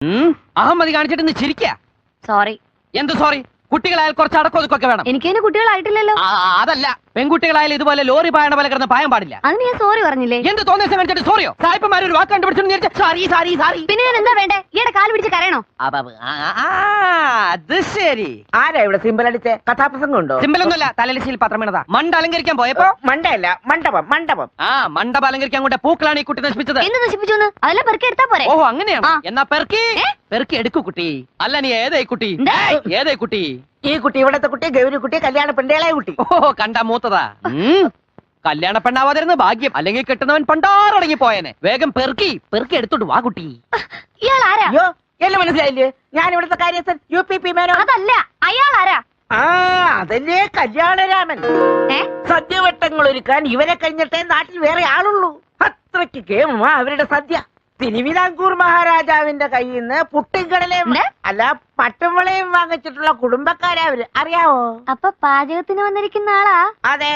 അഹമ്മതി കാണിച്ചിട്ട് ചിരിക്ക. സോറി. എന്ത് സോറി? കുട്ടികളായാൽ കുറച്ച് അടക്കൊതുക്കൊക്കെ വേണം. എനിക്കതിന് കുട്ടികളായിട്ടില്ലല്ലോ. അതല്ല, പെൺകുട്ടികളായാലും ഇതുപോലെ ലോറി പായണ പോലെ കിടന്ന് പായം പാടില്ല. അതിന് ഞാൻ സോറി പറഞ്ഞില്ലേ? എന്ത് തോന്നിയ കാണിച്ചിട്ട് സോറിയോ? സായിപ്പന്മാർ ഒരു വാക്ക് കണ്ടുപിടിച്ചു സോറി സാരി സാരി. പിന്നെ ഞാൻ എന്താ വേണ്ടേ? ഈയുടെ കാല് പിടിച്ച് കരയണോ? അത് ശരി. ആരാ ഇവിടെ സിമ്പിൾ അടിച്ച് കഥാപ്രസംഗം ഉണ്ടോ? സിമ്പിളൊന്നുമല്ല, തലലിശയിൽ പത്രം വീണതാ. മണ്ട അലങ്കരിക്കാൻ പോയപ്പോ. മണ്ടയല്ല, മണ്ഡപം മണ്ഡപം. മണ്ഡപം അലങ്കരിക്കാൻ കൊണ്ട് പൂക്കളാണ് ഈ കുട്ടി നശിപ്പിച്ചത്. എന്ത് നശിപ്പിച്ചു? അതെല്ലാം പെറുക്കി എടുത്താ പോരെ? ഓഹോ, അങ്ങനെയാണ്. എന്നാ പെറുക്കി എടുക്കൂ കുട്ടി. അല്ല, നീ ഏതായി കുട്ടി? ഏതായി കുട്ടി? ഈ കുട്ടി ഇവിടത്തെ കുട്ടി, ഗൗരി കുട്ടി, കല്യാണ പെണ്ണേളായ കുട്ടി. ഓഹോ, കണ്ട മൂത്തതാ. കല്യാണ പെണ്ണാവാതിരുന്ന ഭാഗ്യം, അല്ലെങ്കിൽ കിട്ടുന്നവൻ പണ്ടാറടങ്ങി പോയനെ. വേഗം പെറുക്കി എടുത്തോണ്ട് വാ കുട്ടി. ഇയാൾ ആരാ? അയ്യോ, എല്ലാം മനസ്സിലായില്ലേ? ഞാൻ ഇവിടുത്തെ കാര്യസ്ഥൻ UPP മേനോ. അതല്ല, അയാൾ ആരാ? അതല്ലേ കല്യാണരാമൻ. സദ്യവട്ടങ്ങൾ ഒരുക്കാൻ ഇവരെ കഴിഞ്ഞിട്ടേ നാട്ടിൽ വേറെ ആളുള്ളൂ. അത്രയ്ക്ക് കേമമാ അവരുടെ സദ്യ. തിരുവിതാംകൂർ മഹാരാജാവിന്റെ കയ്യിൽ നിന്ന് പുട്ടിൻകടലയും അല്ല പട്ടുമ്പളയും വാങ്ങിച്ചിട്ടുള്ള കുടുംബക്കാരവര്, അറിയാവോ? അപ്പൊ പാചകത്തിന് വന്നിരിക്കുന്ന ആളാ? അതെ.